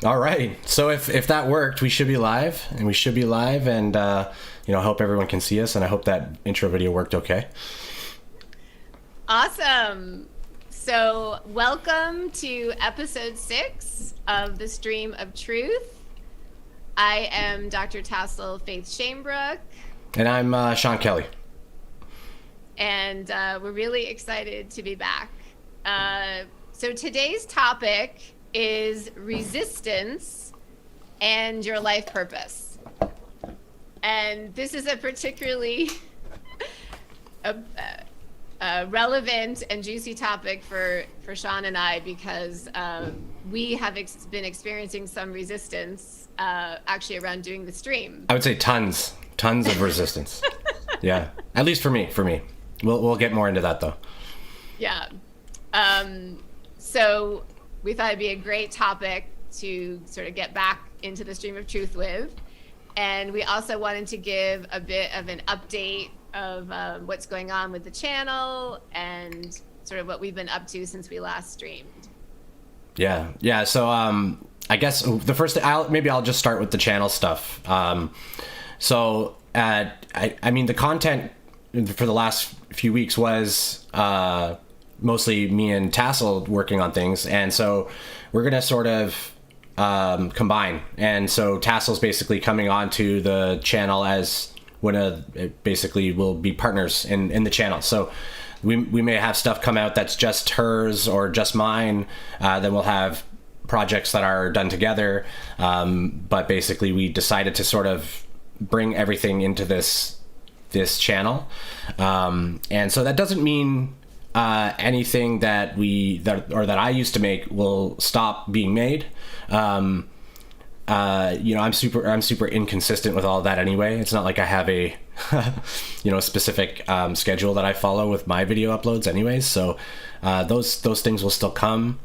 All right. So if that worked, we should be live, and I hope everyone can see us, and I hope that intro video worked okay. Awesome. So welcome to episode 6 of the Stream of Truth. I am Dr. Tassel Faith Shamebrook. And I'm Sean Kelly. And we're really excited to be back. So today's topic is resistance and your life purpose. And this is a particularly relevant and juicy topic for Sean and I because we have been experiencing some resistance actually around doing the stream. I would say tons of resistance. Yeah, at least for me. We'll get more into that though. Yeah. So we thought it'd be a great topic to sort of get back into the stream of truth with. And we also wanted to give a bit of an update of what's going on with the channel and sort of what we've been up to since we last streamed. Yeah. So I guess the first thing, I'll just start with the channel stuff. I mean, the content for the last few weeks was mostly me and Tassel working on things, and so we're gonna sort of combine. And so Tassel's basically coming onto the channel as basically will be partners in the channel. So we may have stuff come out that's just hers or just mine. Then we'll have projects that are done together. But basically we decided to sort of bring everything into this channel. And so that doesn't mean anything that I used to make will stop being made. I'm super inconsistent with all of that anyway. It's not like I have a specific schedule that I follow with my video uploads anyways. So those things will still come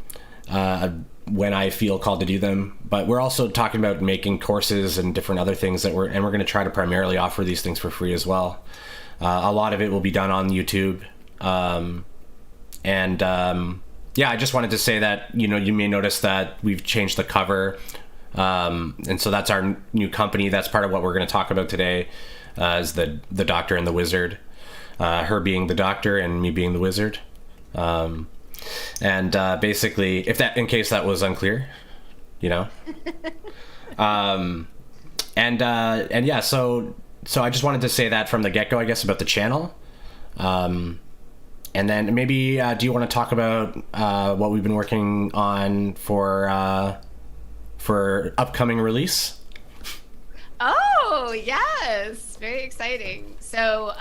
when I feel called to do them. But we're also talking about making courses and different other things that we're going to try to primarily offer these things for free as well. A lot of it will be done on YouTube. I just wanted to say that, you may notice that we've changed the cover. And so that's our new company. That's part of what we're going to talk about today, is the Doctor and the Wizard, her being the Doctor and me being the Wizard. Basically, in case that was unclear, So I just wanted to say that from the get-go, I guess, about the channel. And then maybe, do you want to talk about what we've been working on for upcoming release? Oh, yes. Very exciting. So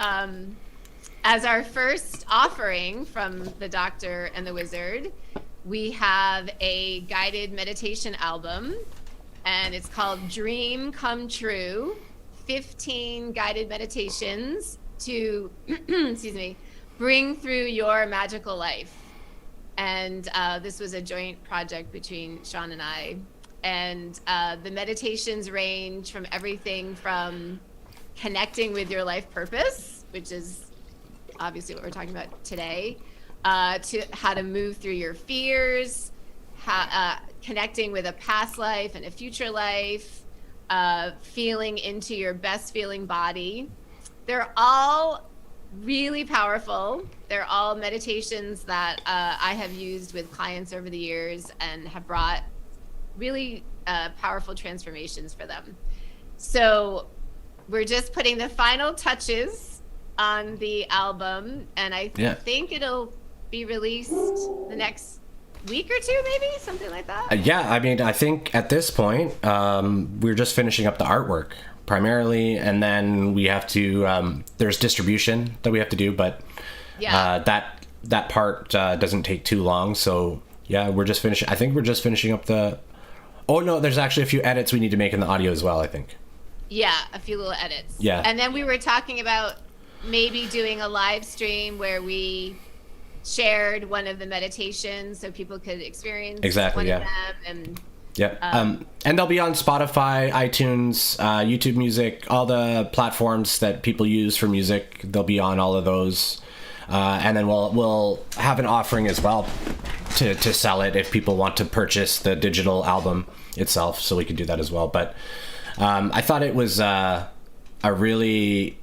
as our first offering from the Doctor and the Wizard, we have a guided meditation album, and it's called Dream Come True, 15 guided meditations to, bring through your magical life. And this was a joint project between Sean and I. And the meditations range from everything from connecting with your life purpose, which is obviously what we're talking about today, to how to move through your fears, connecting with a past life and a future life, feeling into your best feeling body. They're all really powerful. They're all meditations that I have used with clients over the years and have brought really powerful transformations for them. So we're just putting the final touches on the album, and I think it'll be released the next week or two, maybe something like that. I mean, I think at this point we're just finishing up the artwork primarily, and then we have to there's distribution that we have to do, but that part doesn't take too long. So we're just finishing. I think we're just finishing up there's actually a few edits we need to make in the audio as well, I think. A few little edits. And then we were talking about maybe doing a live stream where we shared one of the meditations so people could experience one of them. And and they'll be on Spotify, iTunes, YouTube Music, all the platforms that people use for music. They'll be on all of those, and then we'll have an offering as well to sell it if people want to purchase the digital album itself, so we could do that as well. But I thought it was a really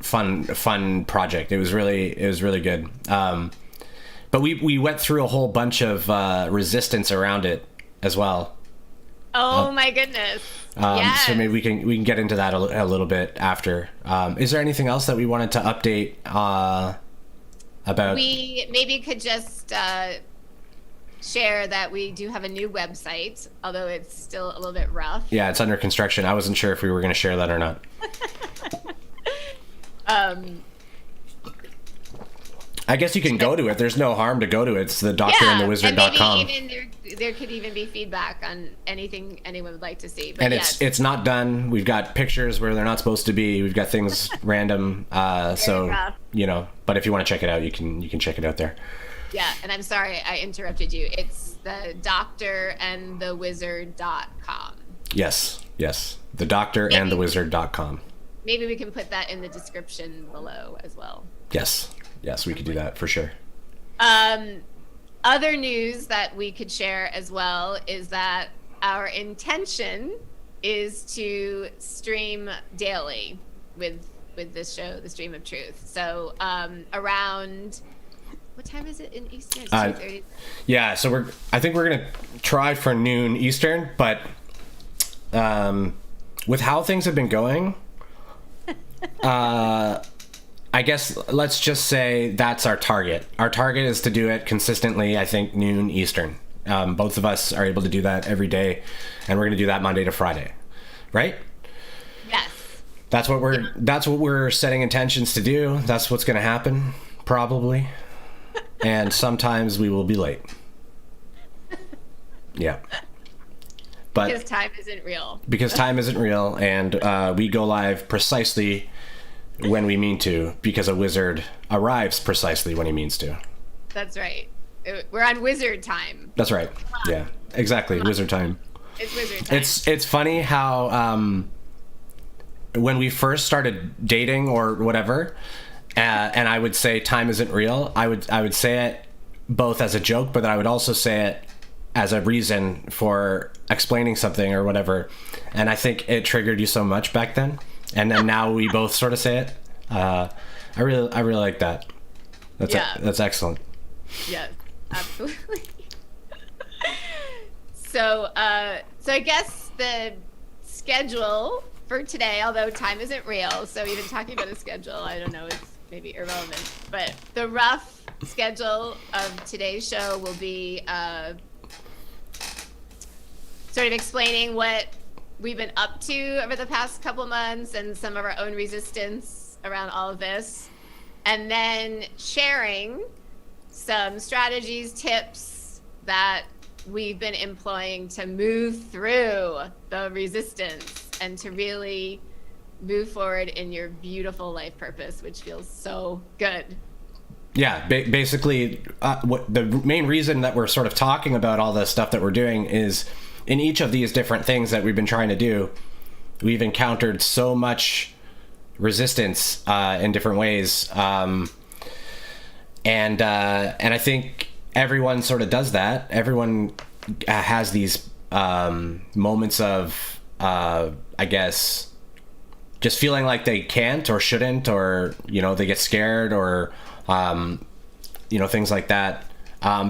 fun project. It was really good. But we went through a whole bunch of resistance around it as well. Oh my goodness. Yes. So maybe we can get into that a little bit after. Is there anything else that we wanted to update about? We maybe could just share that we do have a new website, although it's still a little bit rough. Yeah, it's under construction. I wasn't sure if we were going to share that or not. I guess you can go to it. There's no harm to go to it. It's the doctorandthewizard.com. And maybe even there could even be feedback on anything anyone would like to see. But and it's not done. We've got pictures where they're not supposed to be. We've got things random. So rough. But if you want to check it out, you can check it out there. Yeah, and I'm sorry I interrupted you. It's the doctorandthewizard.com. Yes. The doctorandthewizard.com. Maybe we can put that in the description below as well. Yes, we could do that for sure. Other news that we could share as well is that our intention is to stream daily with this show, The Stream of Truth. So around, what time is it in Eastern? It's 2:30. Yeah, so I think we're gonna try for noon Eastern, but with how things have been going, I guess let's just say that's our target. Our target is to do it consistently, I think, noon Eastern. Both of us are able to do that every day, and we're going to do that Monday to Friday, right? Yes. That's what we're setting intentions to do. That's what's going to happen, probably. And sometimes we will be late. Yeah. But because time isn't real. Because time isn't real, and we go live precisely when we mean to, because a wizard arrives precisely when he means to. That's right. We're on wizard time. That's right. Yeah, exactly. Wizard time. It's wizard time. It's funny how when we first started dating or whatever, and I would say time isn't real, I would say it both as a joke, but then I would also say it as a reason for explaining something or whatever. And I think it triggered you so much back then. And then now we both sort of say it. I really like that. That's excellent. Yes, absolutely. So I guess the schedule for today, although time isn't real, so even talking about a schedule, I don't know, it's maybe irrelevant. But the rough schedule of today's show will be sort of explaining what we've been up to over the past couple months and some of our own resistance around all of this, and then sharing some strategies, tips that we've been employing to move through the resistance and to really move forward in your beautiful life purpose, which feels so good. Yeah, basically, what the main reason that we're sort of talking about all the stuff that we're doing is, in each of these different things that we've been trying to do, we've encountered so much resistance in different ways, and I think everyone sort of does that. Everyone has these moments of, I guess, just feeling like they can't or shouldn't, or they get scared, or things like that.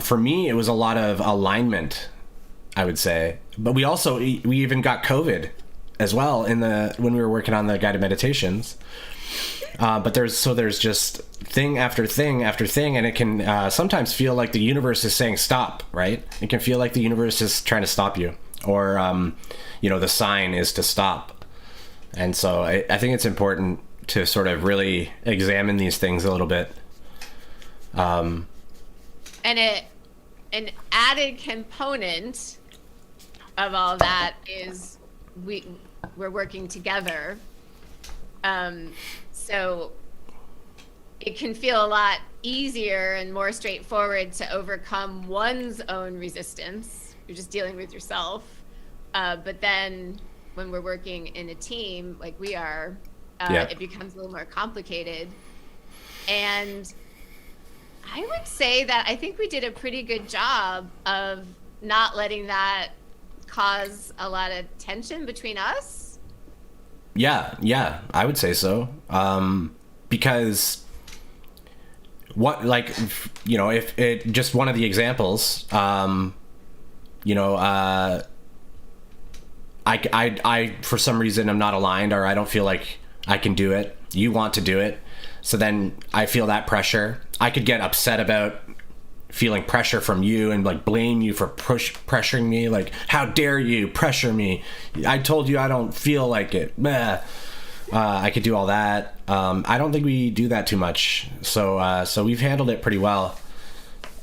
For me, it was a lot of alignment, I would say. But we even got COVID as well when we were working on the guided meditations. But there's just thing after thing after thing, and it can sometimes feel like the universe is saying stop, right? It can feel like the universe is trying to stop you, or the sign is to stop. And so I think it's important to sort of really examine these things a little bit. And an added component of all that is we're working together, so it can feel a lot easier and more straightforward to overcome one's own resistance. You're just dealing with yourself, but then when we're working in a team like we are, it becomes a little more complicated. And I would say that I think we did a pretty good job of not letting that cause a lot of tension between us. Yeah, I would say so. Because what, like, if it just one of the examples, I for some reason I'm not aligned, or I don't feel like I can do it. You want to do it. So then I feel that pressure. I could get upset about feeling pressure from you and like blame you for pressuring me. Like, how dare you pressure me? I told you I don't feel like it. Meh. I could do all that. I don't think we do that too much. So we've handled it pretty well.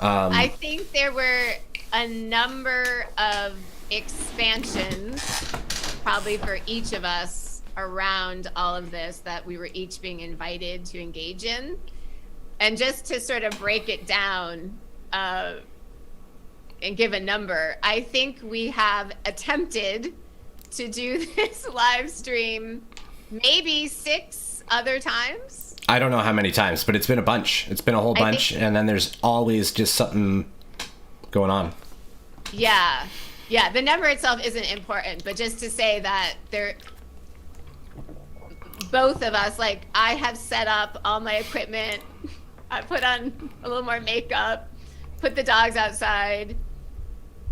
I think there were a number of expansions, probably for each of us, around all of this that we were each being invited to engage in. And just to sort of break it down and give a number, I think we have attempted to do this live stream maybe 6 other times. I don't know how many times, but it's been a bunch. It's been a whole bunch, and then there's always just something going on. Yeah. The number itself isn't important, but just to say that both of us, like, I have set up all my equipment. I put on a little more makeup, put the dogs outside,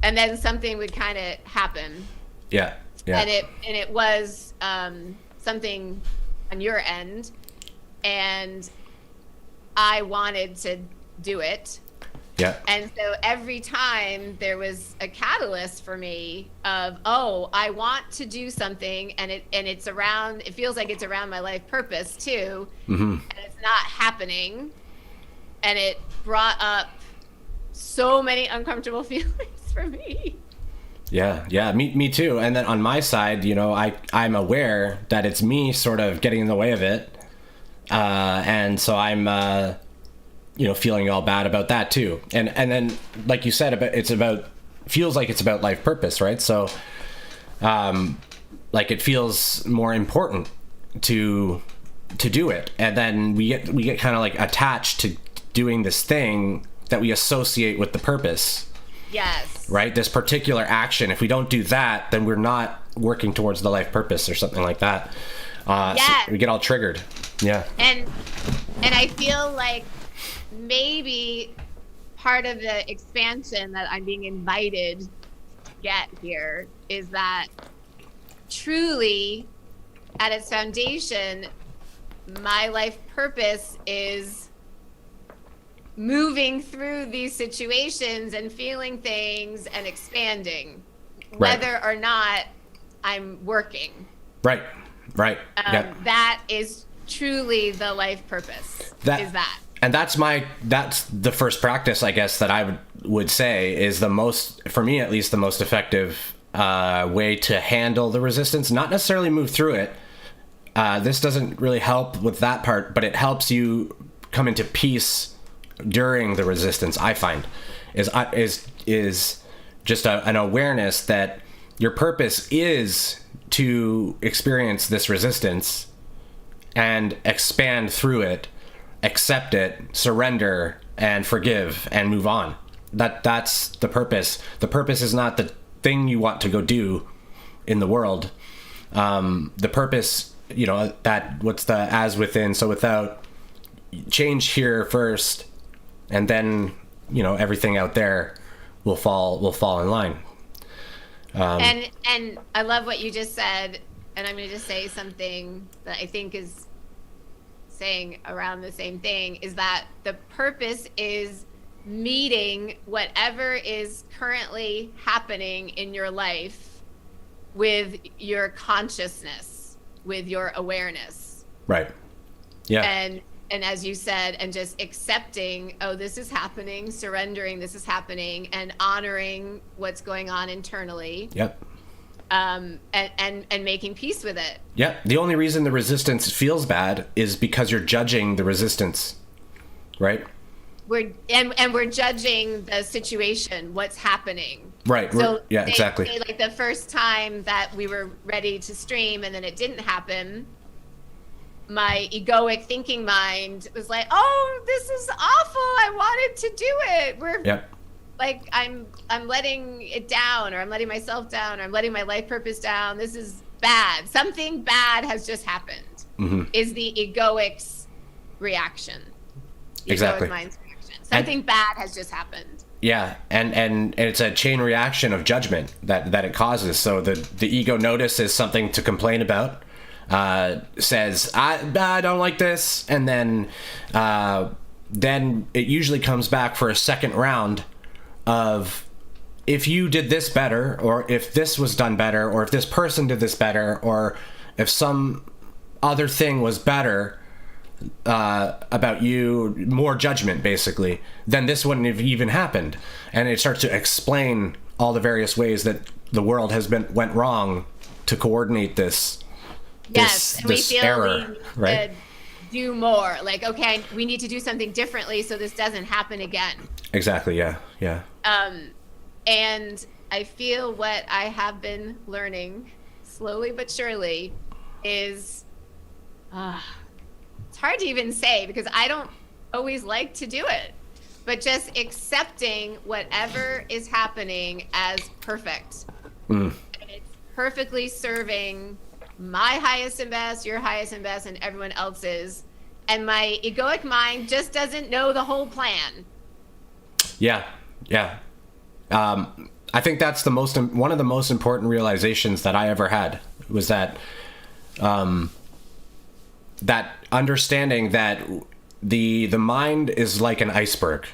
and then something would kind of happen. Yeah. And it was something on your end, and I wanted to do it. Yeah. And so every time there was a catalyst for me of, oh, I want to do something, and it feels like it's around my life purpose too, and it's not happening, and it brought up so many uncomfortable feelings for me. Yeah, me too. And then on my side, I'm aware that it's me sort of getting in the way of it, and so I'm feeling all bad about that too. And then, like you said, feels like it's about life purpose, right? So, like, it feels more important to do it, and then we get kind of like attached to doing this thing that we associate with the purpose. Yes. Right? This particular action. If we don't do that, then we're not working towards the life purpose or something like that. Yeah. So we get all triggered. Yeah. And I feel like maybe part of the expansion that I'm being invited to get here is that truly, at its foundation, my life purpose is moving through these situations and feeling things and expanding, whether or not I'm working. Right. Yeah. That is truly the life purpose. And that's the first practice, I guess, that I would say is for me at least, the most effective way to handle the resistance. Not necessarily move through it. This doesn't really help with that part, but it helps you come into peace during the resistance. I find is just an awareness that your purpose is to experience this resistance and expand through it, accept it, surrender, and forgive, and move on. That's the purpose. The purpose is not the thing you want to go do in the world. The purpose, that what's the as within, so without. Change here first, and then everything out there will fall in line. And I love what you just said, and I'm going to just say something that I think is saying around the same thing, is that the purpose is meeting whatever is currently happening in your life with your consciousness, with your awareness. Right. Yeah. And as you said, and just accepting, oh, this is happening, surrendering, this is happening, and honoring what's going on internally. Yep. And making peace with it. Yeah. The only reason the resistance feels bad is because you're judging the resistance, right? We're judging the situation, what's happening. Right. So exactly. Say like the first time that we were ready to stream and then it didn't happen, my egoic thinking mind was like, oh, this is awful. I wanted to do it. We're Yep. like, I'm letting it down, or I'm letting myself down, or I'm letting my life purpose down. This is bad. Something bad has just happened. Is the egoic's reaction. The Exactly. Egoic mind's reaction. Something bad has just happened. Yeah, and it's a chain reaction of judgment that it causes. So the ego notices something to complain about, says I don't like this, and then it usually comes back for a second round of, if you did this better, or if this was done better, or if this person did this better, or if some other thing was better about you, more judgment basically, then this wouldn't have even happened. And it starts to explain all the various ways that the world went wrong to coordinate this. Yes, and we feel error, we need right? to do more. Like, okay, we need to do something differently so this doesn't happen again. Exactly. Yeah. And I feel what I have been learning slowly but surely is, it's hard to even say because I don't always like to do it, but just accepting whatever is happening as perfect. And it's perfectly serving my highest and best, your highest and best, and everyone else's. And my egoic mind just doesn't know the whole plan. Yeah. I think that's one of the most important realizations that I ever had, was that that understanding that the mind is like an iceberg.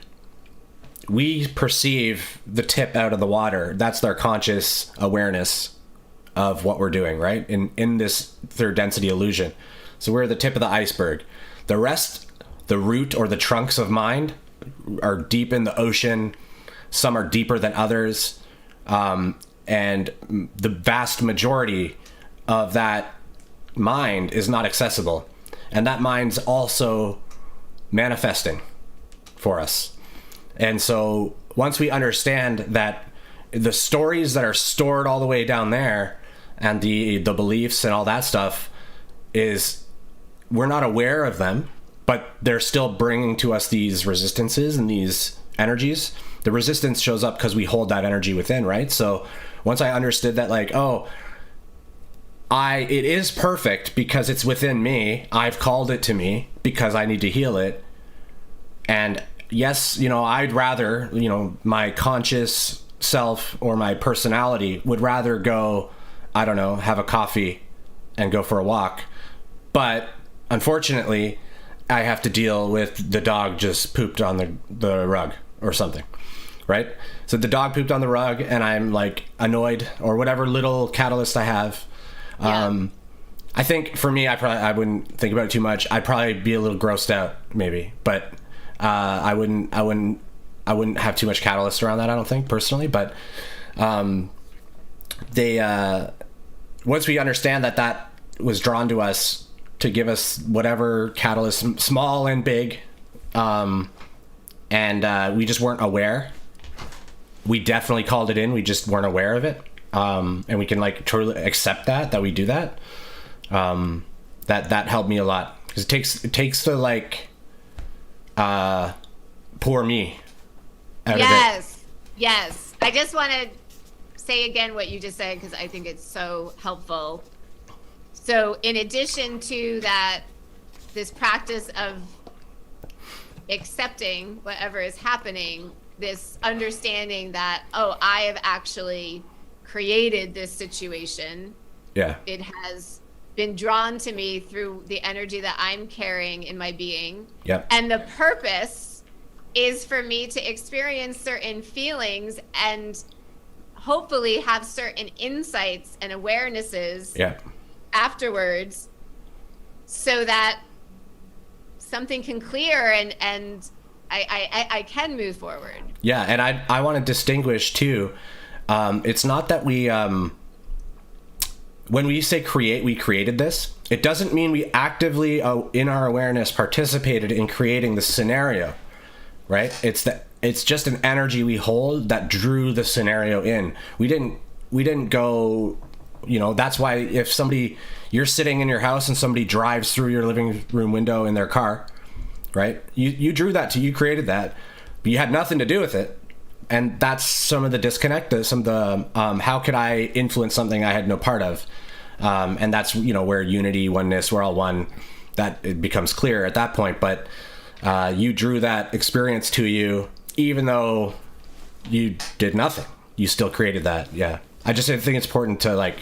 We perceive the tip out of the water. That's our conscious awareness of what we're doing, right? In this third density illusion. So we're the tip of the iceberg. The rest, the root or the trunks of mind, are deep in the ocean. Some are deeper than others. And the vast majority of that mind is not accessible. And that mind's also manifesting for us. And so once we understand that the stories that are stored all the way down there, and the beliefs and all that stuff, is we're not aware of them, but they're still bringing to us these resistances and these energies. The resistance shows up because we hold that energy within, right? So once I understood that, like, it is perfect because it's within me. I've called it to me because I need to heal it. And yes, I'd rather, my conscious self or my personality would rather go, I don't know, have a coffee and go for a walk. But unfortunately, I have to deal with the dog just pooped on the rug or something, right? So the dog pooped on the rug and I'm like annoyed, or whatever little catalyst I have. Yeah. I think for me, I wouldn't think about it too much. I'd probably be a little grossed out maybe, but I wouldn't have too much catalyst around that, I don't think, personally. But once we understand that was drawn to us to give us whatever catalyst, small and big, and we just weren't aware. We definitely called it in. We just weren't aware of it. And we can truly accept that we do that. That helped me a lot, because it takes the poor me out of it. Yes. I just want to say again what you just said, because I think it's so helpful. So in addition to that, this practice of accepting whatever is happening, this understanding that, I have actually created this situation. Yeah. It has been drawn to me through the energy that I'm carrying in my being. Yep. And the purpose is for me to experience certain feelings and hopefully have certain insights and awarenesses afterwards, so that something can clear and I can move forward. Yeah, and I want to distinguish too. It's not that we, when we say create, we created this. It doesn't mean we actively, in our awareness, participated in creating the scenario, right? It's just an energy we hold that drew the scenario in. We didn't go That's why if you're sitting in your house and somebody drives through your living room window in their car, right? You drew that you created that, but you had nothing to do with it. And that's some of the disconnect, some of the, how could I influence something I had no part of? And that's, where unity, oneness, we're all one, that it becomes clear at that point. But you drew that experience to you, even though you did nothing, you still created that. Yeah. I just think it's important to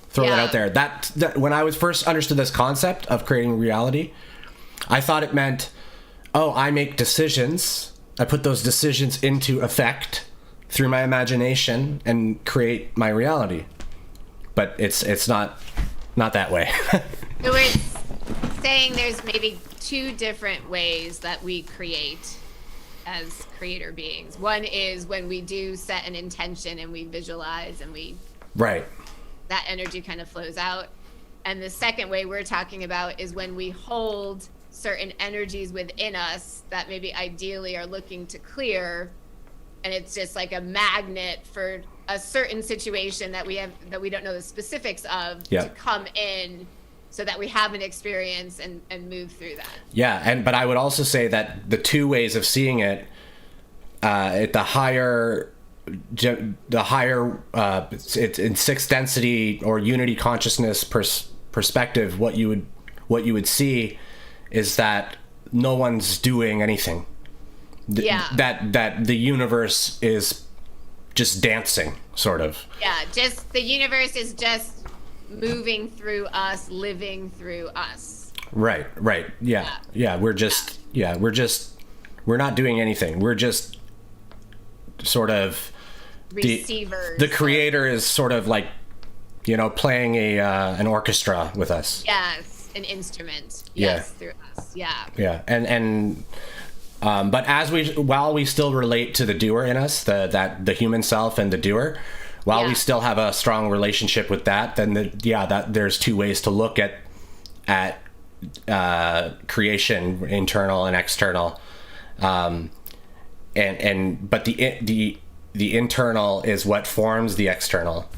throw that out there. That when I was first understood this concept of creating reality, I thought it meant, I make decisions. I put those decisions into effect through my imagination and create my reality. But it's not that way. So we're saying there's maybe two different ways that we create as creator beings. One is when we do set an intention and we visualize and right. That energy kind of flows out. And the second way we're talking about is when we hold certain energies within us that maybe ideally are looking to clear, and it's just like a magnet for a certain situation that we don't know the specifics of to come in, so that we have an experience and move through that. Yeah, but I would also say that the two ways of seeing it, at the higher it's in sixth density or unity consciousness perspective, what you would see is that no one's doing anything. That the universe is just dancing, sort of. Yeah, just the universe is just moving through us, living through us. Right. Yeah. We're not doing anything. We're just sort of receivers. The creator is sort of playing an orchestra with us. Yes, an instrument. Yes, through us. Yeah. Yeah, and but while we still relate to the doer in us, the human self and the doer, while we still have a strong relationship with that, then that there's two ways to look at creation, internal and external, but the internal is what forms the external.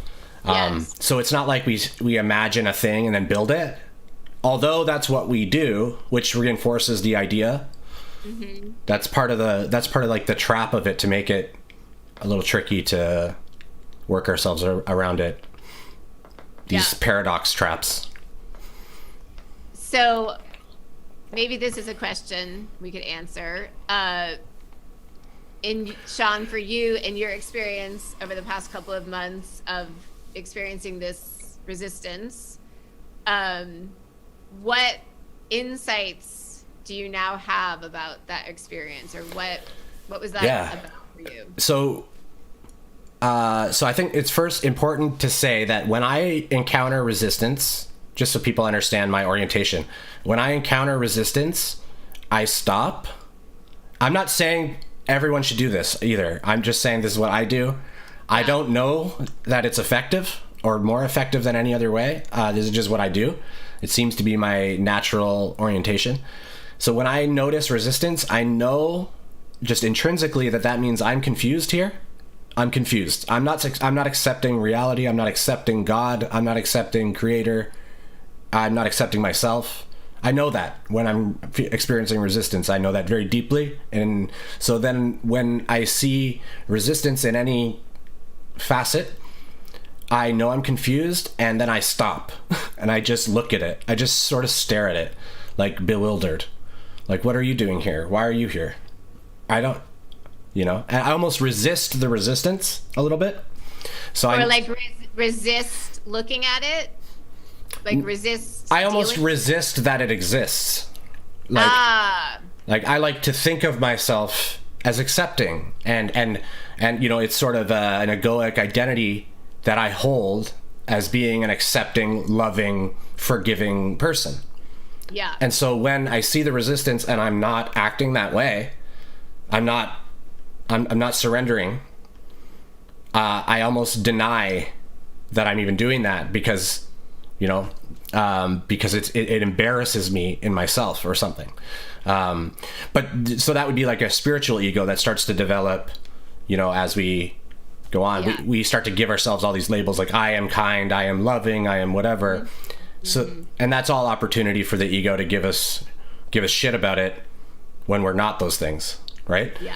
So it's not like we imagine a thing and then build it, although that's what we do, which reinforces the idea. Mm-hmm. That's part of the trap of it, to make it a little tricky to work ourselves around it. These paradox traps. So maybe this is a question we could answer. Sean, for you, in your experience over the past couple of months of experiencing this resistance, what insights do you now have about that experience, or what was that about for you? So I think it's first important to say that when I encounter resistance, just so people understand my orientation, when I encounter resistance, I stop. I'm not saying everyone should do this either. I'm just saying this is what I do. I don't know that it's effective or more effective than any other way. This is just what I do. It seems to be my natural orientation. So when I notice resistance, I know just intrinsically that means I'm confused here. I'm confused. I'm not accepting reality. I'm not accepting God. I'm not accepting creator. I'm not accepting myself. I know that when I'm experiencing resistance, I know that very deeply. And so then when I see resistance in any facet, I know I'm confused, and then I stop and I just look at it. I just sort of stare at it, like bewildered. Like, what are you doing here? Why are you here? I don't, and I almost resist the resistance a little bit. So resist looking at it? Like resist. I almost resist that it exists. Like I like to think of myself as accepting, and it's sort of an egoic identity that I hold as being an accepting, loving, forgiving person. Yeah. And so when I see the resistance and I'm not acting that way, I'm not surrendering. I almost deny that I'm even doing that because it embarrasses me in myself or something. But so that would be like a spiritual ego that starts to develop, as we go on. Yeah. We start to give ourselves all these labels like I am kind, I am loving, I am whatever. So, and that's all opportunity for the ego to give us shit about it when we're not those things, right? Yeah.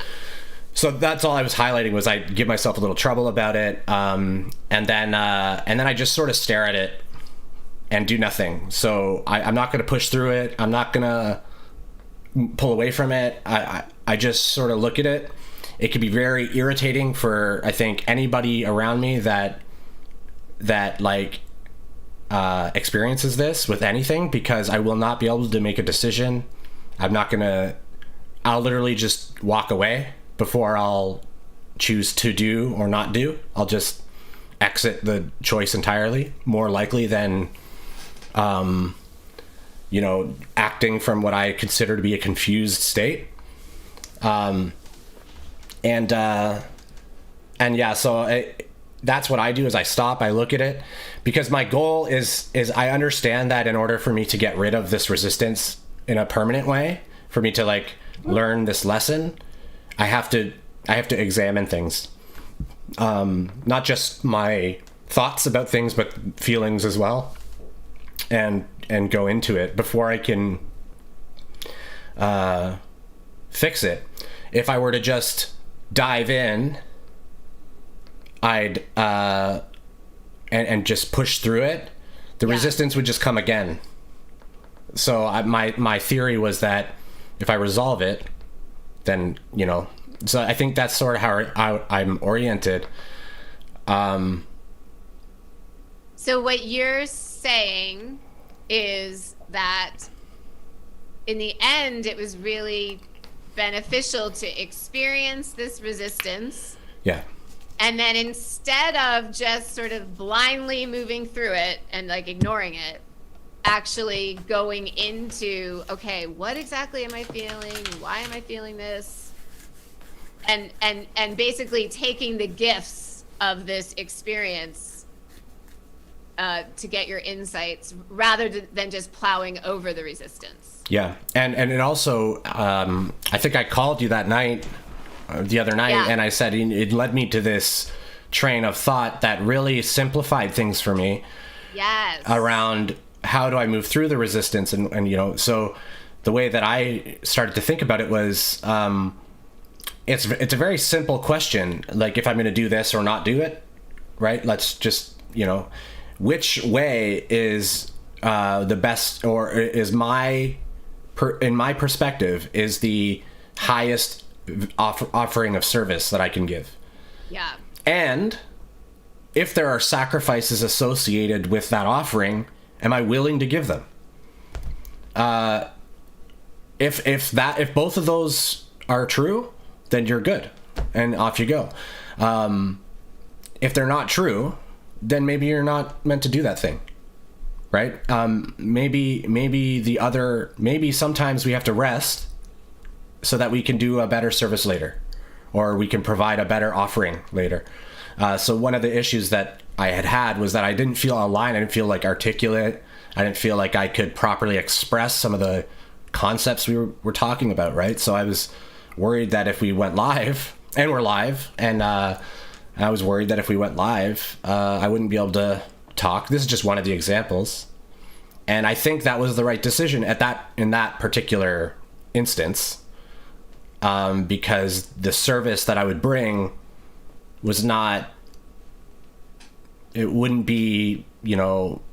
So that's all I was highlighting, was I give myself a little trouble about it, and then I just sort of stare at it and do nothing. So I'm not going to push through it. I'm not going to pull away from it. I just sort of look at it. It can be very irritating for, I think, anybody around me that like experiences this with anything, because I will not be able to make a decision. I'll literally just walk away before I'll choose to do or not do. I'll just exit the choice entirely, more likely than acting from what I consider to be a confused state. So that's what I do, is I stop, I look at it, because my goal is I understand that in order for me to get rid of this resistance in a permanent way, for me to like learn this lesson, I have to examine things, not just my thoughts about things, but feelings as well, and go into it before I can fix it. If I were to just dive in, I'd and just push through it, the resistance would just come again. So my theory was that if I resolve it, then, so I think that's sort of how I'm oriented. So what you're saying is that in the end, it was really beneficial to experience this resistance. Yeah. And then instead of just sort of blindly moving through it and like ignoring it, actually going into, okay, what exactly am I feeling? Why am I feeling this? And basically taking the gifts of this experience to get your insights, rather than just plowing over the resistance. Yeah. And it also, I think I called you that night, the other night, and I said it led me to this train of thought that really simplified things for me. Yes. Around how do I move through the resistance, and so the way that I started to think about it was, it's a very simple question, like if I'm going to do this or not do it, right? Let's just, which way is the best, or is in my perspective, is the highest offering of service that I can give. Yeah. And if there are sacrifices associated with that offering, am I willing to give them? If both of those are true, then you're good, and off you go. If they're not true, then maybe you're not meant to do that thing, right? Maybe sometimes we have to rest so that we can do a better service later, or we can provide a better offering later. So one of the issues that I had was that I didn't feel aligned. I didn't feel like articulate. I didn't feel like I could properly express some of the concepts we were talking about, right? So I was worried that if we went live, and we're live, and I was worried that if we went live, I wouldn't be able to talk. This is just one of the examples. And I think that was the right decision in that particular instance, because the service that I would bring it wouldn't be,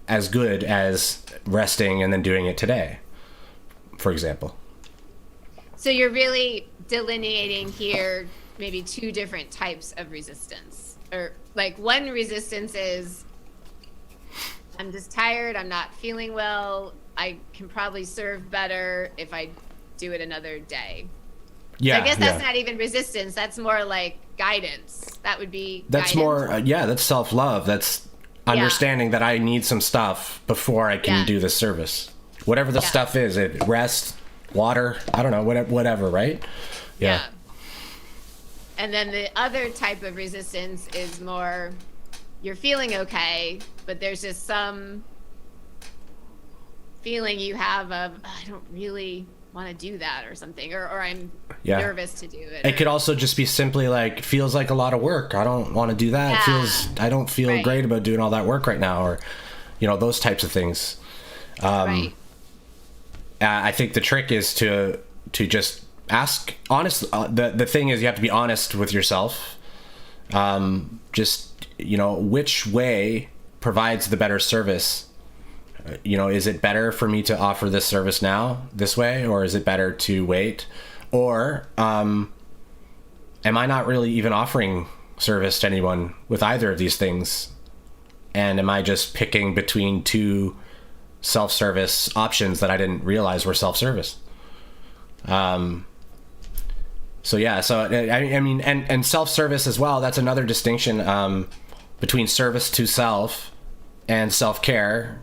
as good as resting and then doing it today, for example. So you're really delineating here maybe two different types of resistance. Or like one resistance is, I'm just tired, I'm not feeling well, I can probably serve better if I do it another day. Yeah, so I guess that's not even resistance, that's more like guidance. That would be that's guidance. That's self-love. That's understanding that I need some stuff before I can do this service. Whatever the stuff is, rest, water, I don't know, whatever, right? Yeah. And then the other type of resistance is more, you're feeling okay, but there's just some feeling you have of, I don't really want to do that or something, or I'm Yeah. nervous to do it. It could also just be simply like, feels like a lot of work. I don't want to do that. Yeah. I don't feel Right. great about doing all that work right now, or, those types of things. Right. I think the trick is to just ask honest. The thing is, you have to be honest with yourself. Just, which way provides the better service? Is it better for me to offer this service now this way, or is it better to wait? Or am I not really even offering service to anyone with either of these things? And am I just picking between two self-service options that I didn't realize were self-service? So I mean, and self-service as well, that's another distinction between service to self and self-care,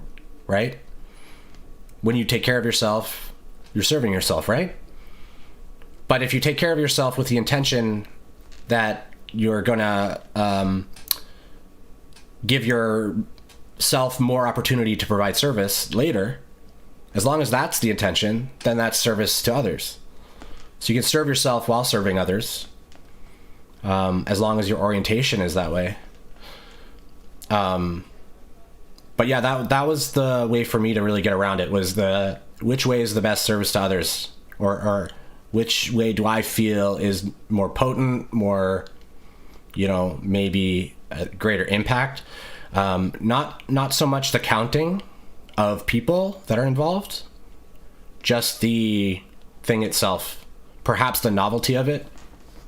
right? When you take care of yourself, you're serving yourself, right? But if you take care of yourself with the intention that you're gonna give yourself more opportunity to provide service later, as long as that's the intention, then that's service to others. So you can serve yourself while serving others, as long as your orientation is that way. But yeah, that was the way for me to really get around it, was which way is the best service to others, or which way do I feel is more potent, more, maybe a greater impact. Not so much the counting of people that are involved, just the thing itself, perhaps the novelty of it,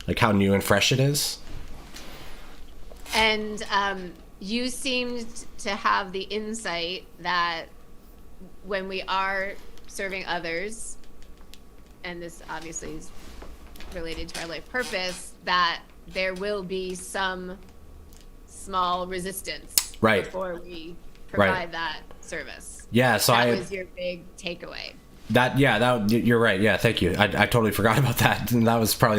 like how new and fresh it is. And you seemed to have the insight that when we are serving others, and this obviously is related to our life purpose, that there will be some small resistance, right, before we provide right. that service. Yeah, so that was your big takeaway. You're right. Yeah, thank you. I totally forgot about that. And that was probably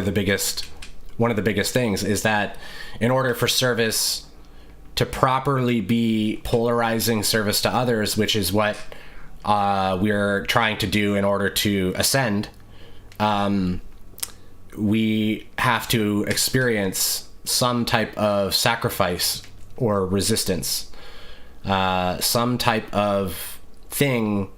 one of the biggest things, is that in order for service to properly be polarizing service to others, which is what we're trying to do in order to ascend, we have to experience some type of sacrifice or resistance, some type of thing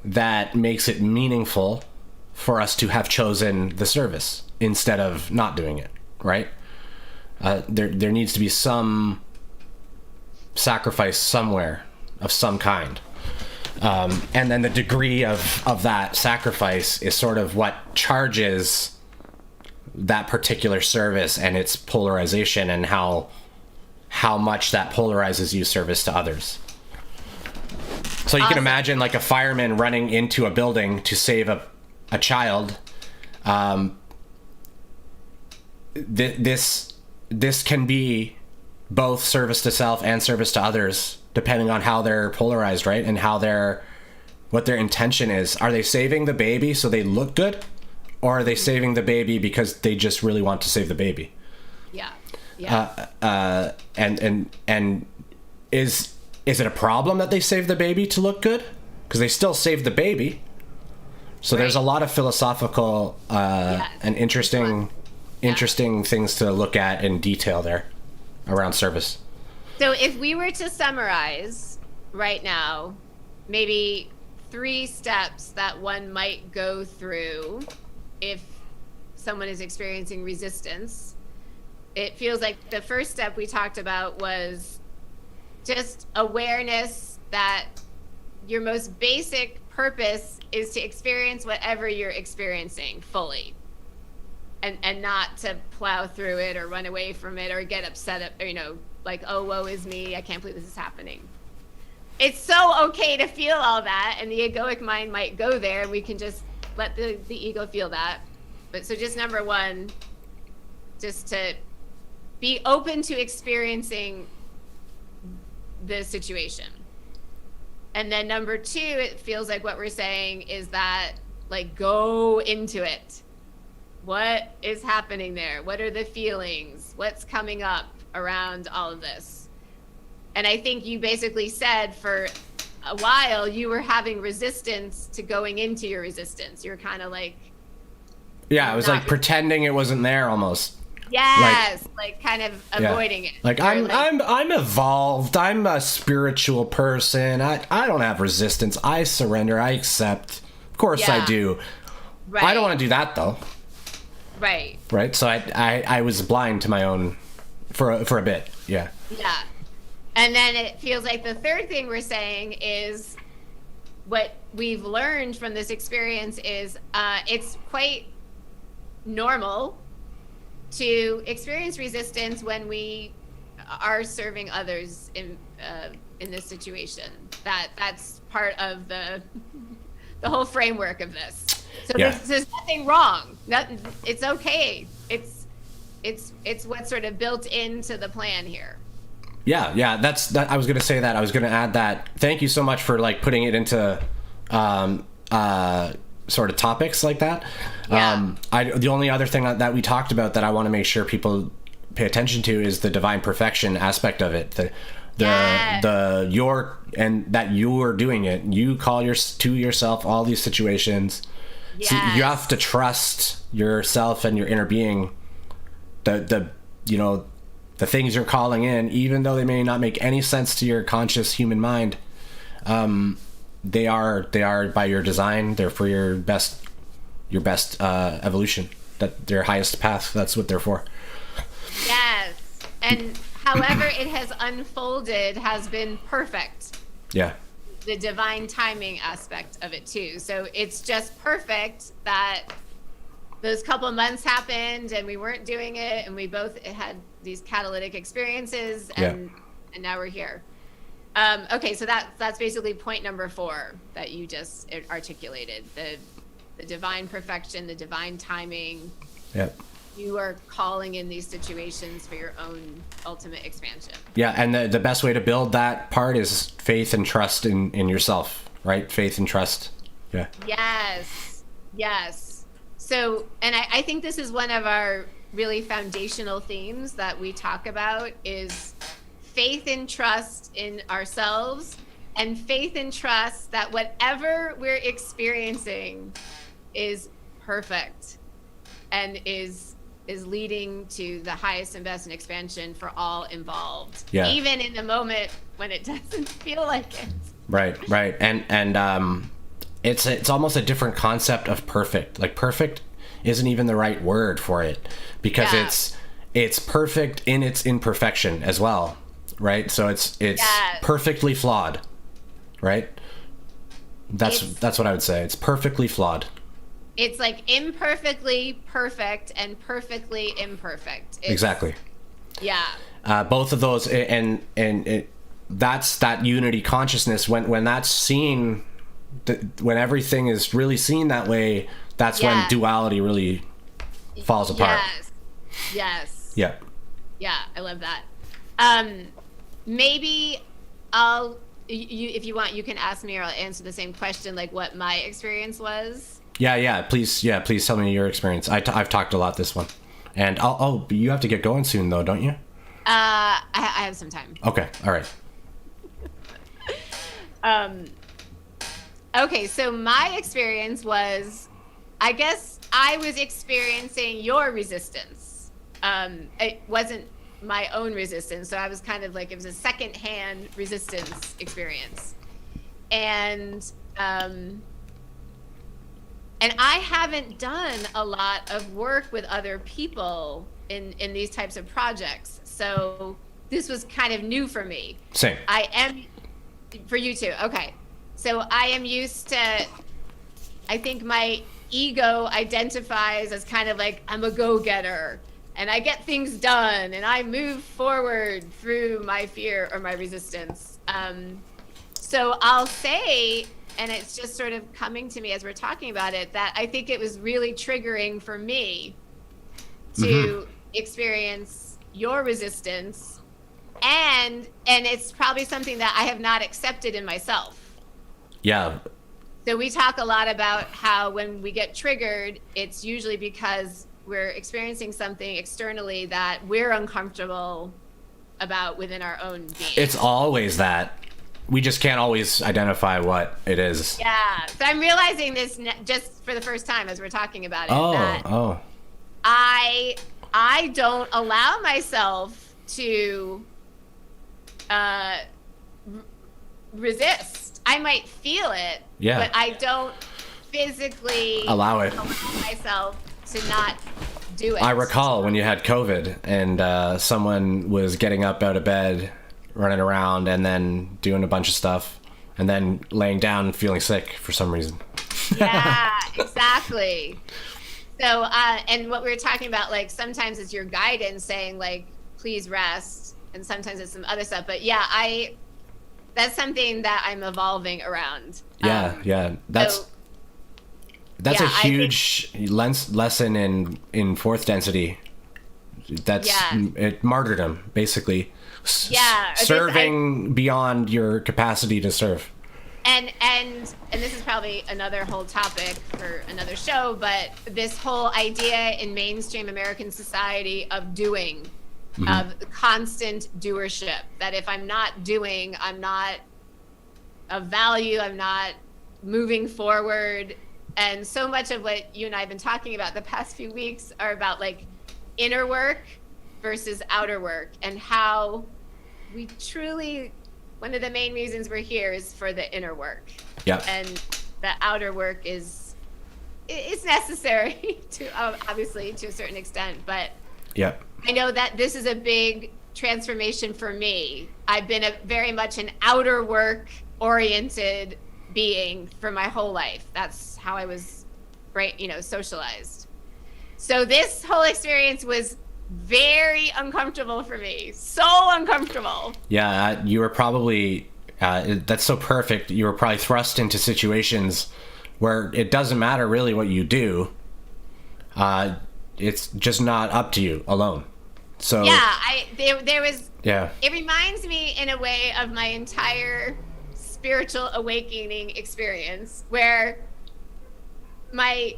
that makes it meaningful for us to have chosen the service instead of not doing it, right? There needs to be some sacrifice somewhere of some kind. And then the degree of that sacrifice is sort of what charges that particular service and its polarization, and how much that polarizes you service to others. So you can imagine like a fireman running into a building to save a child. This can be both service to self and service to others, depending on how they're polarized, right? And what their intention is. Are they saving the baby so they look good? Or are they saving the baby because they just really want to save the baby? Yeah. And is it a problem that they save the baby to look good? Because they still save the baby. So right. There's a lot of philosophical and interesting things to look at in detail there around service. So if we were to summarize right now, maybe 3 steps that one might go through if someone is experiencing resistance, it feels like the first step we talked about was just awareness that your most basic purpose is to experience whatever you're experiencing fully, and not to plow through it or run away from it or get upset, like, oh, woe is me, I can't believe this is happening. It's so okay to feel all that, and the egoic mind might go there, and we can just let the ego feel that. But so just number 1, just to be open to experiencing the situation. And then number 2, it feels like what we're saying is that, like, go into it. What is happening there? What are the feelings? What's coming up around all of this? And I think you basically said for a while, you were having resistance to going into your resistance. You were kind of like, yeah, it was like pretending it wasn't there almost. yes, like kind of avoiding it. Like I'm evolved. I'm a spiritual person. I don't have resistance. I surrender. I accept. Of course I do. Right. I don't want to do that though. Right. Right. So I was blind to my own for a bit. Yeah. Yeah. And then it feels like the third thing we're saying is what we've learned from this experience is it's quite normal to experience resistance when we are serving others in this situation. That's part of the whole framework of this. So there's nothing wrong. It's okay. It's what's sort of built into the plan here. Yeah. That's I was gonna say that. I was gonna add that. Thank you so much for like putting it into sort of topics like that. Yeah. The only other thing that we talked about that I want to make sure people pay attention to is the divine perfection aspect of it. The you're doing it. You call to yourself all these situations. Yes. So you have to trust yourself and your inner being. The things you're calling in, even though they may not make any sense to your conscious human mind, they are by your design. They're for your best evolution. That their highest path. That's what they're for. Yes, and however it has unfolded has been perfect. Yeah. The divine timing aspect of it too. So it's just perfect that those couple months happened and we weren't doing it, and we both had these catalytic experiences, and now we're here. Okay, so that's basically point number 4 that you just articulated: the divine perfection, the divine timing. Yep. You are calling in these situations for your own ultimate expansion. Yeah, and the best way to build that part is faith and trust in yourself, right? Faith and trust. Yeah. Yes. So, and I think this is one of our really foundational themes that we talk about is faith and trust in ourselves, and faith and trust that whatever we're experiencing is perfect and is leading to the highest and best and expansion for all involved. Yeah. Even in the moment when it doesn't feel like it. Right. And it's almost a different concept of perfect. Like perfect isn't even the right word for it, because it's perfect in its imperfection as well, right? So it's perfectly flawed, right? That's what I would say. It's perfectly flawed. It's like imperfectly perfect and perfectly imperfect. Exactly. Yeah. Both of those, and that's that unity consciousness. When that's seen, when everything is really seen that way, that's when duality really falls apart. Yes. Yeah. Yeah, I love that. Maybe if you want, you can ask me, or I'll answer the same question, like what my experience was. Yeah. Please tell me your experience. I've talked a lot this one, and you have to get going soon though, don't you? I have some time. Okay, all right. Okay, so my experience was, I guess I was experiencing your resistance. It wasn't my own resistance, so I was kind of like, it was a secondhand resistance experience, and I haven't done a lot of work with other people in these types of projects. So this was kind of new for me. Same. For you too. Okay. So I am used to, I think my ego identifies as kind of like, I'm a go-getter and I get things done and I move forward through my fear or my resistance. So I'll say, and it's just sort of coming to me as we're talking about it, that I think it was really triggering for me to experience your resistance, and it's probably something that I have not accepted in myself. Yeah. So we talk a lot about how when we get triggered, it's usually because we're experiencing something externally that we're uncomfortable about within our own being. It's always that. we just can't always identify what it is. Yeah. So I'm realizing this just for the first time as we're talking about it. Oh. I don't allow myself to resist. I might feel it, but I don't physically allow myself to not do it. I recall when you had COVID and someone was getting up out of bed, running around, and then doing a bunch of stuff, and then laying down and feeling sick for some reason. Yeah, exactly. So, and what we were talking about, like, sometimes it's your guidance saying, like, please rest, and sometimes it's some other stuff. But yeah, that's something that I'm evolving around. Yeah. That's a huge lesson in fourth density. That's martyrdom, basically. Serving beyond your capacity to serve. And this is probably another whole topic for another show, but this whole idea in mainstream American society of doing, of constant doership, that if I'm not doing, I'm not of value, I'm not moving forward. And so much of what you and I have been talking about the past few weeks are about like inner work versus outer work, and how we truly, one of the main reasons we're here is for the inner work. Yeah. And the outer work it's necessary to obviously to a certain extent, but I know that this is a big transformation for me. I've been very much an outer work oriented being for my whole life. That's how I was socialized. So this whole experience was very uncomfortable for me. So uncomfortable. Yeah, you were probably that's so perfect. You were probably thrust into situations where it doesn't matter really what you do. It's just not up to you alone. So there was it reminds me in a way of my entire spiritual awakening experience, where my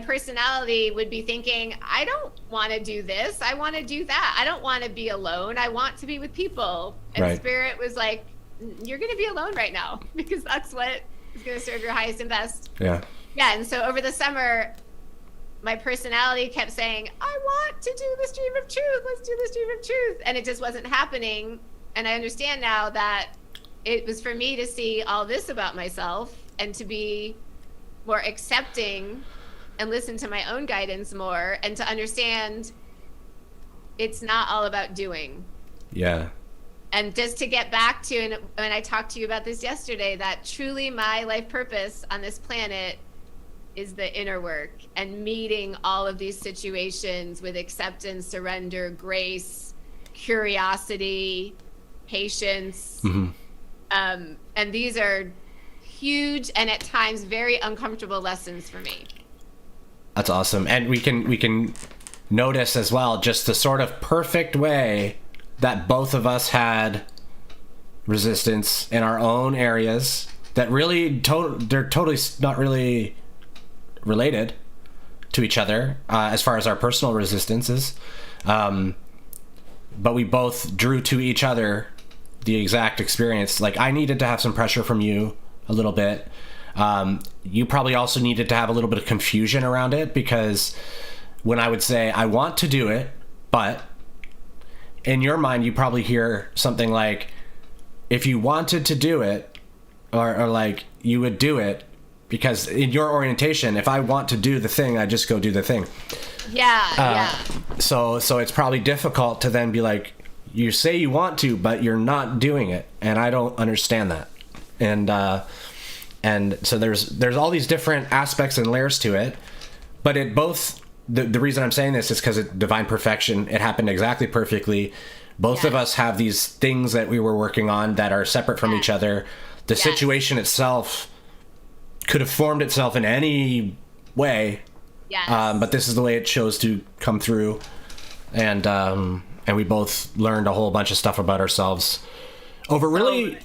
personality would be thinking, I don't want to do this, I want to do that, I don't want to be alone, I want to be with people. And Spirit was like, you're going to be alone right now, because that's what is going to serve your highest and best. And so over the summer, my personality kept saying, I want to do the stream of truth, let's do the stream of truth, and it just wasn't happening. And I understand now that it was for me to see all this about myself and to be more accepting and listen to my own guidance more, and to understand it's not all about doing. And just to get back to, and when I talked to you about this yesterday, that truly my life purpose on this planet is the inner work, and meeting all of these situations with acceptance, surrender, grace, curiosity, patience. And these are huge and at times very uncomfortable lessons for me. That's awesome. And we can notice as well just the sort of perfect way that both of us had resistance in our own areas that really they're totally not really related to each other as far as our personal resistances, but we both drew to each other the exact experience. Like, I needed to have some pressure from you a little bit. You probably also needed to have a little bit of confusion around it, because when I would say I want to do it, but in your mind you probably hear something like, if you wanted to do it, or like you would do it, because in your orientation, if I want to do the thing, I just go do the thing. So it's probably difficult to then be like, you say you want to, but you're not doing it, and I don't understand that. And so there's all these different aspects and layers to it, but it both, the reason I'm saying this is because it's divine perfection. It happened exactly perfectly. Both of us have these things that we were working on that are separate from each other. The situation itself could have formed itself in any way, but this is the way it chose to come through. And we both learned a whole bunch of stuff about ourselves over really,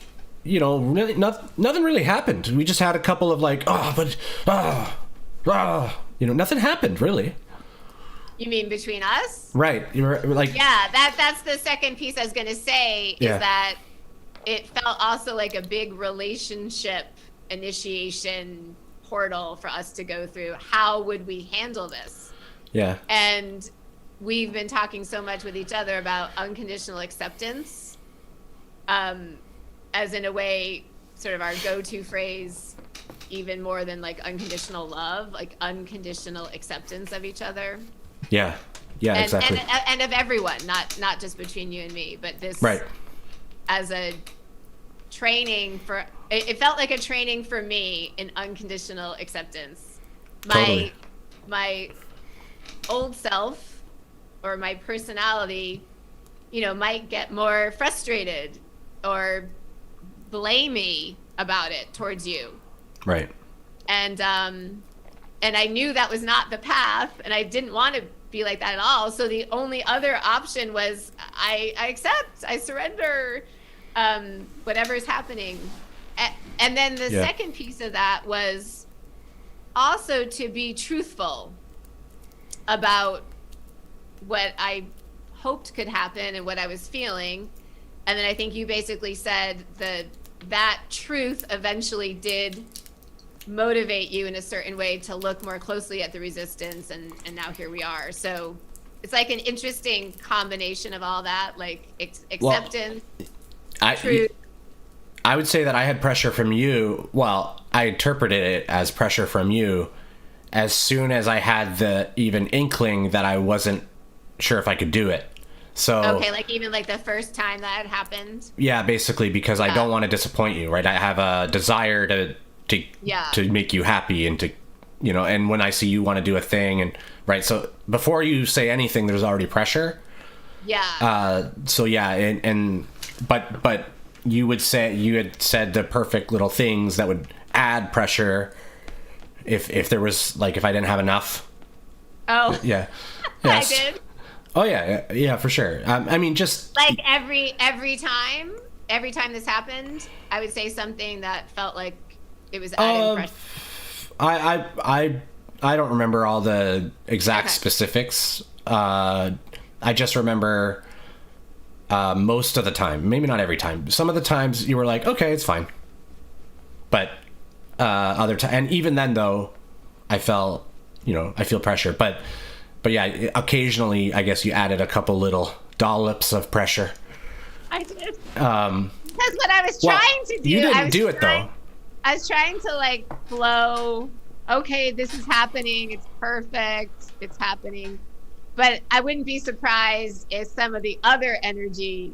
really nothing really happened. We just had a couple of like, nothing happened really. You mean between us? Right. You're like, that's the second piece I was going to say, is that it felt also like a big relationship initiation portal for us to go through. How would we handle this? Yeah. And we've been talking so much with each other about unconditional acceptance, as in a way, sort of our go-to phrase, even more than like unconditional love, like unconditional acceptance of each other. Yeah. Yeah, and, exactly. and of everyone, not just between you and me, but this Right. as a training for, it felt like a training for me in unconditional acceptance. Totally. My old self or my personality, might get more frustrated or blamey about it towards you. Right. And I knew that was not the path, and I didn't want to be like that at all. So the only other option was I accept, I surrender, whatever's happening. And then the second piece of that was also to be truthful about what I hoped could happen and what I was feeling. And then I think you basically said that truth eventually did motivate you in a certain way to look more closely at the resistance, and now here we are. So it's like an interesting combination of all that, like acceptance, truth. I would say that I had pressure from you. Well, I interpreted it as pressure from you as soon as I had the even inkling that I wasn't sure if I could do it. So okay, like even like the first time that had happened. Yeah, basically, because I don't want to disappoint you, right? I have a desire to make you happy, and to, and when I see you want to do a thing, and right. So before you say anything, there's already pressure. Yeah. So yeah, but you had said the perfect little things that would add pressure if there was, like, if I didn't have enough. Oh. Yeah. Yes. I did. Oh yeah, for sure. I mean, just like every time this happened, I would say something that felt like it was adding pressure. I don't remember all the exact specifics. I just remember most of the time, maybe not every time. Some of the times you were like, okay, it's fine. But other time, and even then though, I felt, I feel pressure. But yeah, occasionally, I guess you added a couple little dollops of pressure. I did. That's what I was trying to do. You didn't do it though. I was trying to like flow. Okay, this is happening. It's perfect. It's happening. But I wouldn't be surprised if some of the other energy,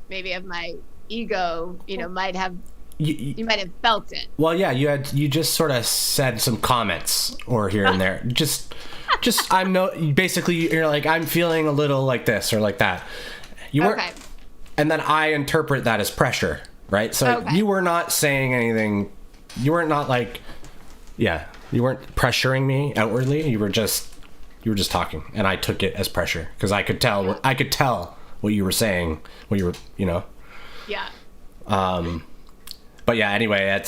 maybe of my ego, might have. You might have felt it. Well, yeah, you just sort of said some comments or here and there. Just basically you're like, I'm feeling a little like this or like that. You weren't, okay. And then I interpret that as pressure, right? So you were not saying anything. You weren't you weren't pressuring me outwardly. You were just talking, and I took it as pressure because I could tell what you were saying, what you were, Yeah. But yeah, anyway,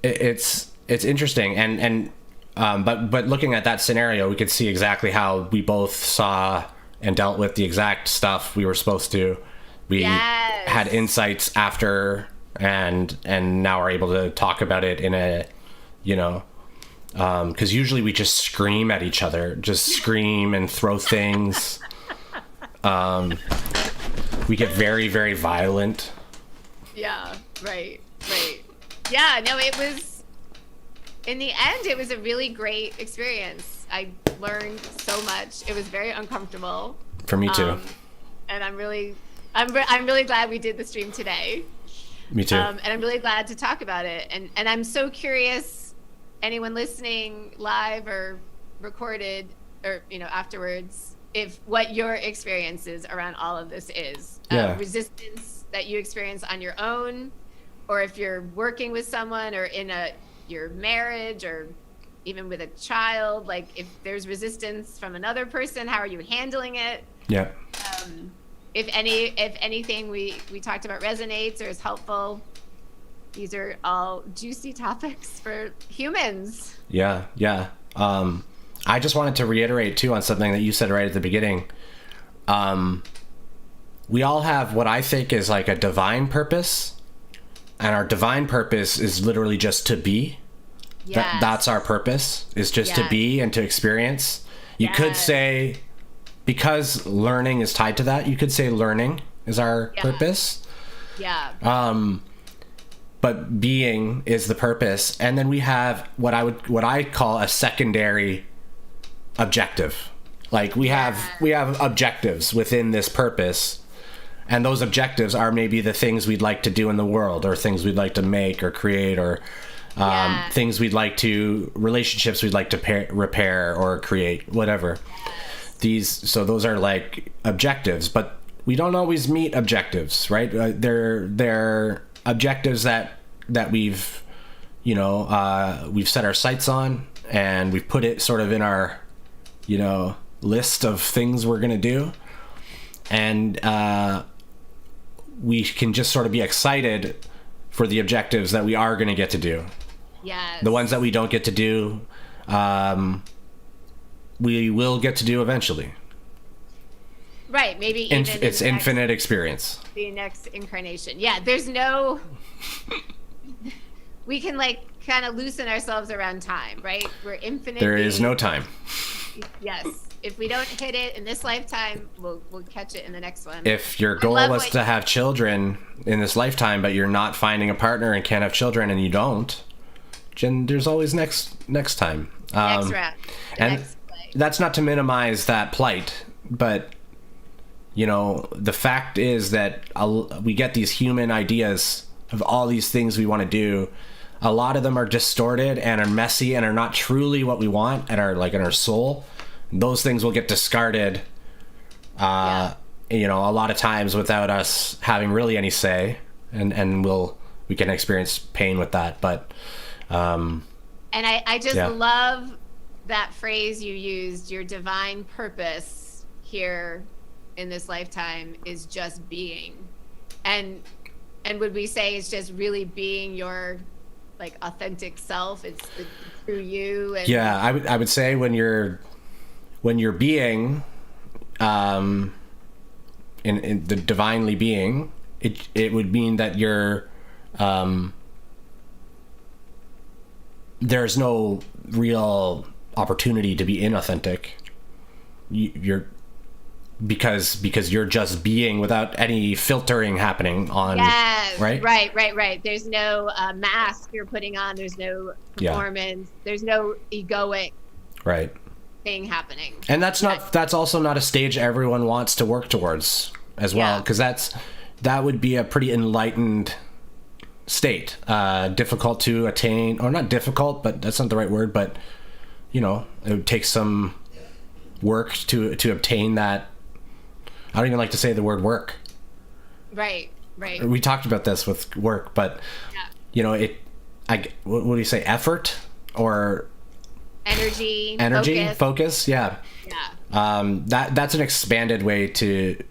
it's interesting, and but looking at that scenario, we could see exactly how we both saw and dealt with the exact stuff we were supposed to. We had insights after, and now are able to talk about it in a, because usually we just scream at each other, just scream and throw things. We get very, very violent. Yeah, right. Yeah, no, it was, in the end, it was a really great experience. I learned so much. It was very uncomfortable. For me too. And I'm really glad we did the stream today. Me too. And I'm really glad to talk about it. And I'm so curious, anyone listening live or recorded or, afterwards, if what your experiences around all of this is. Resistance that you experience on your own, or if you're working with someone or in your marriage or even with a child, like if there's resistance from another person, how are you handling it? Yeah. If anything we talked about resonates or is helpful, these are all juicy topics for humans. Yeah. I just wanted to reiterate too on something that you said right at the beginning. we all have what I think is like a divine purpose, and our divine purpose is literally just to be. Yes. That's our purpose, is just to be and to experience. You could say, because learning is tied to that, you could say learning is our purpose. Yeah. But being is the purpose, and then we have what I call a secondary objective. Like we have objectives within this purpose, and those objectives are maybe the things we'd like to do in the world, or things we'd like to make or create, or things relationships we'd like to repair or create, whatever. So those are like objectives, but we don't always meet objectives, right? They're objectives that we've set our sights on, and we've put it sort of in our list of things we're gonna do, and we can just sort of be excited for the objectives that we are going to get to do. Yes. The ones that we don't get to do, we will get to do eventually. Right. Maybe even it's infinite experience. The next incarnation. Yeah. There's no. We can like kind of loosen ourselves around time, right? We're infinite. There is no time. Yes. If we don't hit it in this lifetime, we'll catch it in the next one. If your goal was to have children in this lifetime, but you're not finding a partner and can't have children, and you don't, then there's always next time. Next round. Next play. That's not to minimize that plight, but the fact is that we get these human ideas of all these things we want to do. A lot of them are distorted and are messy and are not truly what we want and are like in our soul. Those things will get discarded, a lot of times without us having really any say, and we can experience pain with that. But, and I just love that phrase you used. Your divine purpose here in this lifetime is just being, and would we say it's just really being your like authentic self? It's the true you. And I would say when you're being, in the divinely being, it would mean that you're, there's no real opportunity to be inauthentic. You're because you're just being without any filtering happening on. Yes, right. There's no mask you're putting on. There's no performance. There's no egoic. Right. Thing happening, and that's also not a stage everyone wants to work towards as well, because that would be a pretty enlightened state, difficult to attain, or not difficult, but that's not the right word, but it would take some work to obtain that. I don't even like to say the word work. Right. We talked about this with work, but what do you say, effort or energy, focus. That's an expanded way to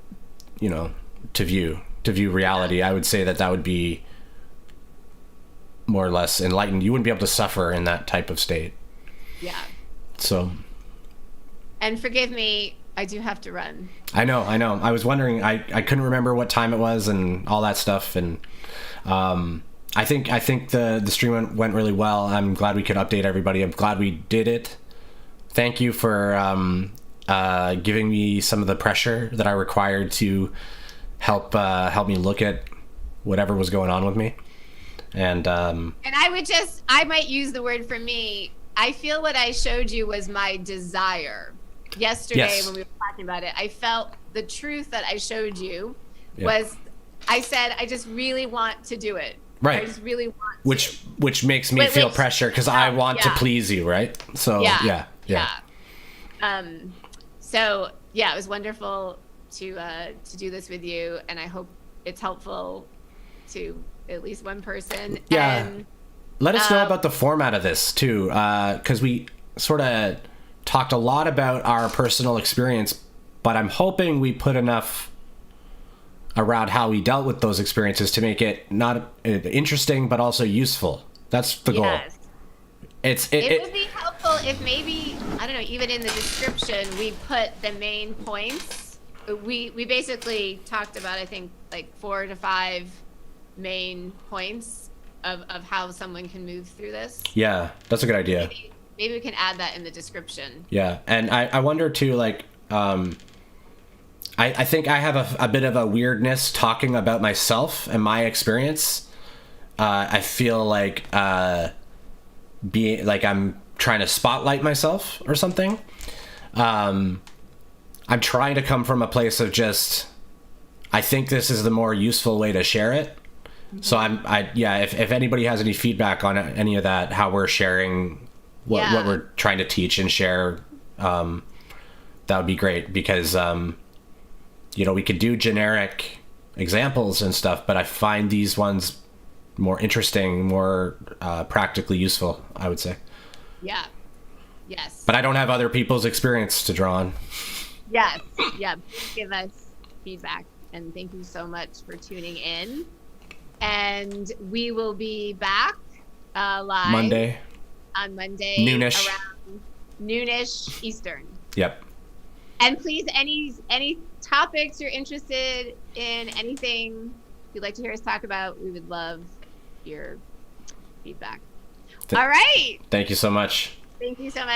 view reality. I would say that would be more or less enlightened. You wouldn't be able to suffer in that type of state. So, and forgive me, I do have to run. I know. I was wondering, I couldn't remember what time it was and all that stuff, and I think the stream went really well. I'm glad we could update everybody. I'm glad we did it. Thank you for giving me some of the pressure that I required to help me look at whatever was going on with me. And I might use the word for me. I feel what I showed you was my desire. Yesterday when we were talking about it, I felt the truth that I showed you was, I said, I just really want to do it. Right. I just really want to. Which makes me feel pressure because I want to please you, right? So yeah. So it was wonderful to do this with you, and I hope it's helpful to at least one person. Yeah. And, let us know about the format of this too, because we sort of talked a lot about our personal experience, but I'm hoping we put enough around how we dealt with those experiences to make it not interesting but also useful. That's the goal. It would be helpful if maybe, I don't know, even in the description we put the main points we basically talked about, I think, like 4 to 5 main points of how someone can move through this. Yeah, that's a good idea. Maybe we can add that in the description. Yeah, and I wonder too, like, I think I have a bit of a weirdness talking about myself and my experience. I feel like being like I'm trying to spotlight myself or something. I'm trying to come from a place of just, I think this is the more useful way to share it. Mm-hmm. So if anybody has any feedback on any of that, how we're sharing what we're trying to teach and share, that would be great, because we could do generic examples and stuff, but I find these ones more interesting, more practically useful, I would say. Yeah. Yes. But I don't have other people's experience to draw on. Yes. Yeah. Please give us feedback. And thank you so much for tuning in. And we will be back live on Monday noonish, around noonish Eastern. Yep. And please, any topics you're interested in, anything you'd like to hear us talk about, we would love your feedback. All right. Thank you so much. Thank you so much.